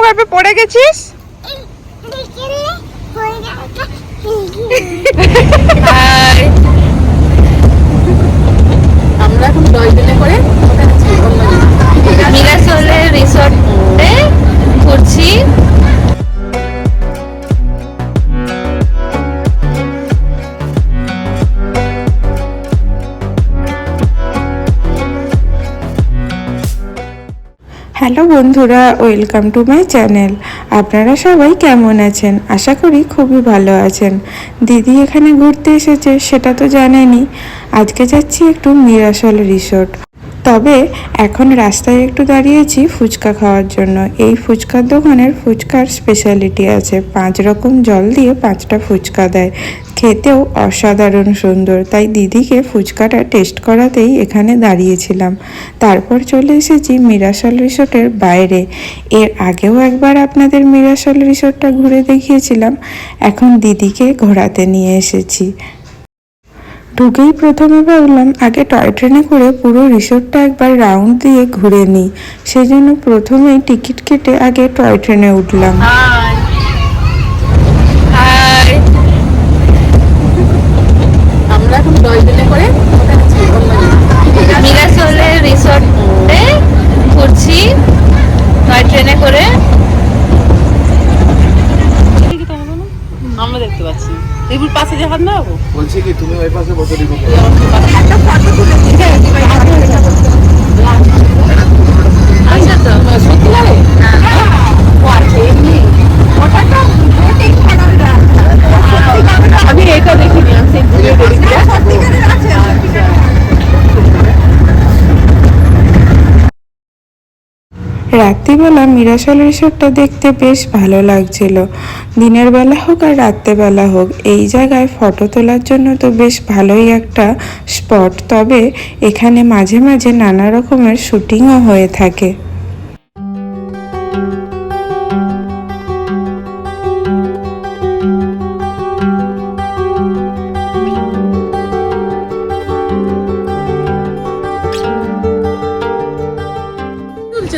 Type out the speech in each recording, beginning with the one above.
ভাবে পড়ে গেছিস? আমরা এখন 10 দিনে করে মিরাসলের রিসোর্টে ঘুরছি। হ্যালো বন্ধুরা, ওয়েলকাম টু মাই চ্যানেল। আপনারা সবাই কেমন আছেন? আশা করি খুবই ভালো আছেন। দিদি এখানে ঘুরতে এসেছে সেটা তো জানেনই। আজকে যাচ্ছি একটু মিরাসল রিসোর্ট। তবে এখন রাস্তায় একটু দাঁড়িয়েছি ফুচকা খাওয়ার জন্য। এই ফুচকার দোকানের ফুচকার স্পেশালিটি আছে, 5 রকম জল দিয়ে 5টা ফুচকা দেয়। খেতেও অসাধারণ সুন্দর, তাই দিদিকে ফুচকাটা টেস্ট করাতেই এখানে দাঁড়িয়েছিলাম। তারপর চলে এসেছি মিরাসল রিসোর্টের বাইরে। এর আগেও একবার আপনাদের মিরাসল রিসোর্টটা ঘুরে দেখিয়েছিলাম, এখন দিদিকে ঘোরাতে নিয়ে এসেছি। ঢুকেই প্রথমে ভাবলাম আগে টয় ট্রেনে করে পুরো রিসোর্টটা একবার রাউন্ড দিয়ে ঘুরে নিই, সেজন্য প্রথমেই টিকিট কেটে আগে টয় ট্রেনে উঠলাম। আমরা এখন 10 দিনে করে মিরাসলের রিসোর্টে ঘুরছি টয় ট্রেনে করে। আমরা দেখতে পাচ্ছি রিবুর পাশে যে হাত নাও বলছি কি তুমি ওই পাশে বসে রিবু একটা ফটো তুলে দিতে আচ্ছা তো সত্যি লাগে আমি এটা দেখিনি, আমি সেই ভিডিও দেখি। রাত্রিবেলা মিরাসল রিসোর্টটা দেখতে বেশ ভালো লাগছিল। দিনের বেলা হোক আর রাত্রেবেলা হোক, এই জায়গায় ফটো তোলার জন্য তো বেশ ভালোই একটা স্পট। তবে এখানে মাঝে মাঝে নানা রকমের শুটিংও হয়ে থাকে।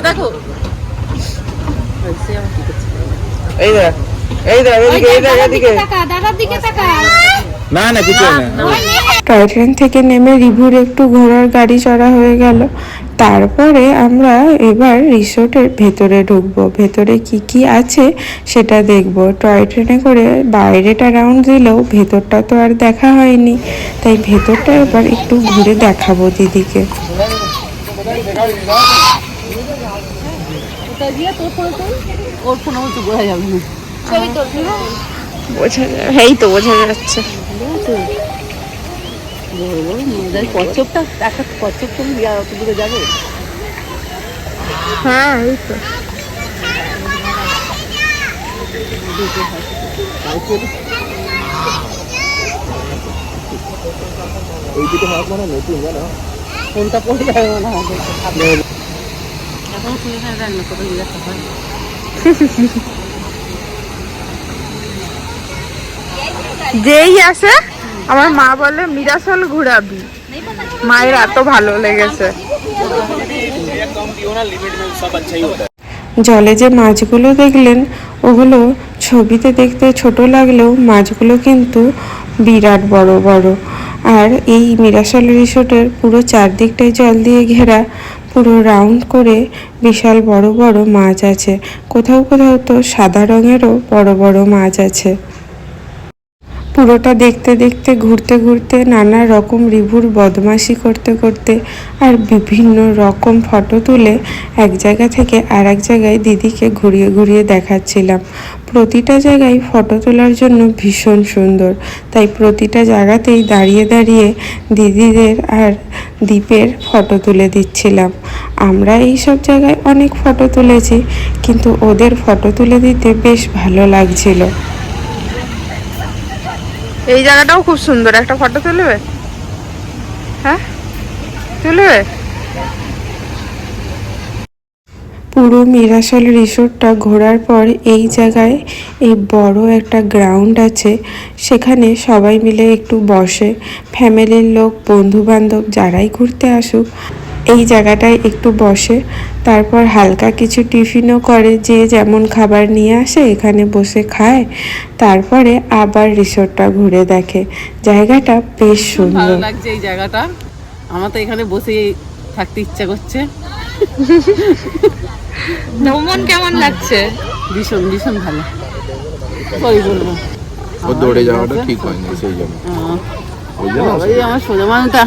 দেখো এই দেখ এই দেখ এদিকে এই দেখ এদিকে দাদার দিকে তাকা। না না কিছু না। টয় ট্রেন থেকে নেমে রিভুর একটু ঘোড়ার গাড়ি চড়া হয়ে গেল। তারপরে আমরা এবার রিসোর্টের ভেতরে ঢুকবো। ভেতরে কি কি আছে সেটা দেখব। টয় ট্রেনে করে বাইরেটা রাউন্ড দিলেও ভেতরটা তো আর দেখা হয়নি, তাই ভেতরটা এবার একটু ঘুরে দেখাবো দিদিকে। ওর ফোন আমার তো বোঝা যাবে না। ছবি তুলবি? বোঝা যায়, এই তো বোঝা যাচ্ছে। কচ্ছপটা একটা কচ্ছপ তুমি অত দূরে যাবে? হ্যাঁ এই তো। এই দিকে হাত মানে নতুন জানো ফোনটা পড়ে যাবে মনে হয়। এখন শুনে যায় না কত জিজ্ঞাসা হয়। যেই আসে আমার মা বলে মিরাসল ঘুরাবি, মায়ের এত ভালো লেগেছে। জলে যে মাছগুলো দেখলেন ওগুলো ছবিতে দেখতে ছোট লাগলেও মাছগুলো কিন্তু বিরাট বড় বড়। আর এই মিরাসল রিসোর্টের পুরো চারদিকটাই জল দিয়ে ঘেরা, পুরো রাউন্ড করে বিশাল বড় বড় মাছ আছে। কোথাও কোথাও তো সাদা রঙেরও বড় বড় মাছ আছে। পুরোটা দেখতে দেখতে ঘুরতে ঘুরতে নানা রকম রিভুর বদমাশি করতে করতে আর বিভিন্ন রকম ফটো তুলে এক জায়গা থেকে আর এক জায়গায় দিদিকে ঘুরিয়ে ঘুরিয়ে দেখাচ্ছিলাম। প্রতিটা জায়গায় ফটো তোলার জন্য ভীষণ সুন্দর, তাই প্রতিটা জায়গাতেই দাঁড়িয়ে দাঁড়িয়ে দিদিদের আর দীপের ফটো তুলে দিচ্ছিলাম। আমরা এই সব জায়গায় অনেক ফটো তুলেছি, কিন্তু ওদের ফটো তুলে দিতে বেশ ভালো লাগছিল। এই জায়গাটাও খুব সুন্দর, একটা ফটো তুলবে? হ্যাঁ তুলবে। পুরো মিরাসল রিসোর্টটা ঘোরার পর এই জায়গায় এই বড় একটা গ্রাউন্ড আছে, সেখানে সবাই মিলে একটু বসে, ফ্যামিলির লোক বন্ধু বান্ধব যারাই ঘুরতে আসুক এই জায়গাটায় একটু বসে, তারপর হালকা কিছু টিফিনও করে, যে যেমন খাবার নিয়ে আসে এখানে বসে খায়, তারপরে আবার রিসোর্টটা ঘুরে দেখে। জায়গাটা বেশ ভালো সুন্দর। লাগছে এই জায়গাটা, আমার তো এখানে বসেই থাকতে ইচ্ছা করছে। ভ্রমণ কেমন লাগছে? ভীষণ ভীষণ ভালো, কই বলবো। ও দৌড়ে যাওয়াটা ঠিক হয়নি সেই জন্য। ওই জন্য এই আমার সোজা মানুষটা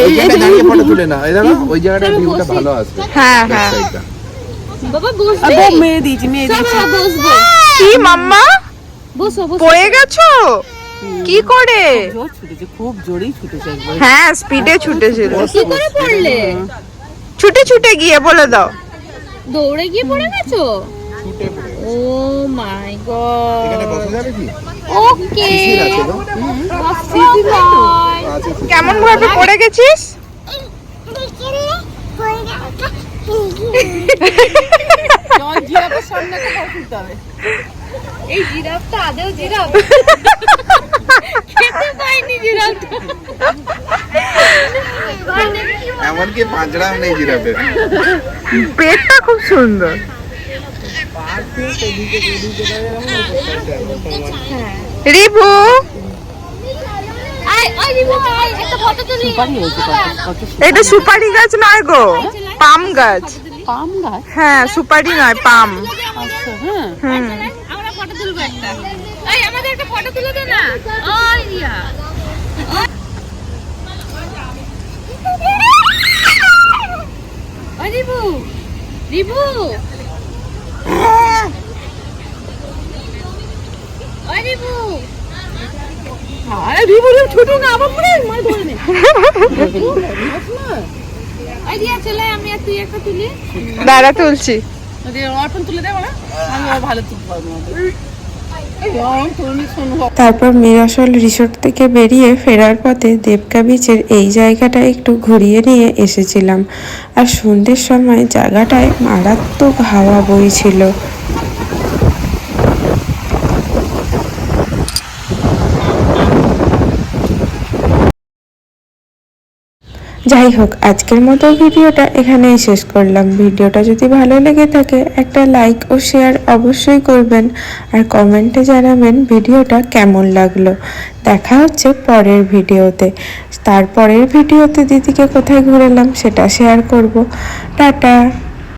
ওই জায়গায় দাঁড়িয়ে ফটো তুলে না, এই দেখো ওই জায়গাটা ভিউটা ভালো আসবে। হ্যাঁ Back হ্যাঁ side টা। বাবা বসবে। মেয়ে দিয়েছি, মেয়ে দিয়েছি। চলো বসবো। কি মাম্মা বসো বসো। পড়ে গেছো কি করে? জোর ছুটেছে, খুব জোরেই ছুটেছে একবার। হ্যাঁ স্পিডে ছুটেছিল। কি করে পড়লে? ছুটে ছুটে গিয়ে বলে দাও। দৌড়ে গিয়ে পড়ে গেছো? ও মাই গড। এখানে বসা যাবে কি? ওকে। আছে তো? কেমন ভাবে পড়ে গেছিস? চল, জিরাফের সামনে কোথাও তুলতে হবে। এই জিরাফটা আদেও জিরাফ? খেতে পাইনি জিরাফটা। এমনকি পাঁচড়াও নেই জিরাফের। পেটটা খুব সুন্দর। রিভু আয় আয় রিমু আয়, একটা ফটো তুলি। পানি হয়েছে কত এটা সুপারি গাছ নয় গো, পাম গাছ। পাম গাছ। হ্যাঁ সুপারি নয় পাম। আচ্ছা, হ্যাঁ। আমরা ফটো তুলবো একটা। এই আমাদের একটা ফটো তুলে দে না। ওই রিয়া। ওই রিবু রিবু। ওই রিবু। আরে রিবু ছোট না, আবার পড়ে মানে ধরে নে। ওই রিয়া চলে, আমি আর তুই একটা তুলি। দাঁড়া তুলছি। অর্পণ তুলে দেবো না, আমি আবার ভালো তুলতে পারবো না। এই অর্পণ তুলে শোনো। তারপর মিরাসল রিসোর্ট থেকে বেরিয়ে ফেরার পথে দেবকা বিচের এই জায়গাটা একটু ঘুরিয়ে নিয়ে এসেছিলাম। আর সন্ধ্যের সময় জায়গাটায় মারাত্মক হাওয়া বইছিল। যাই হোক, আজকের মতো ভিডিওটা এখানেই শেষ করলাম। ভিডিওটা যদি ভালো লেগে থাকে একটা লাইক ও শেয়ার অবশ্যই করবেন, আর কমেন্টে জানাবেন ভিডিওটা কেমন লাগলো। দেখা হচ্ছে পরের ভিডিওতে। তারপরের ভিডিওতে দিদিকে কোথায় ঘুরালাম সেটা শেয়ার করব। টাটা।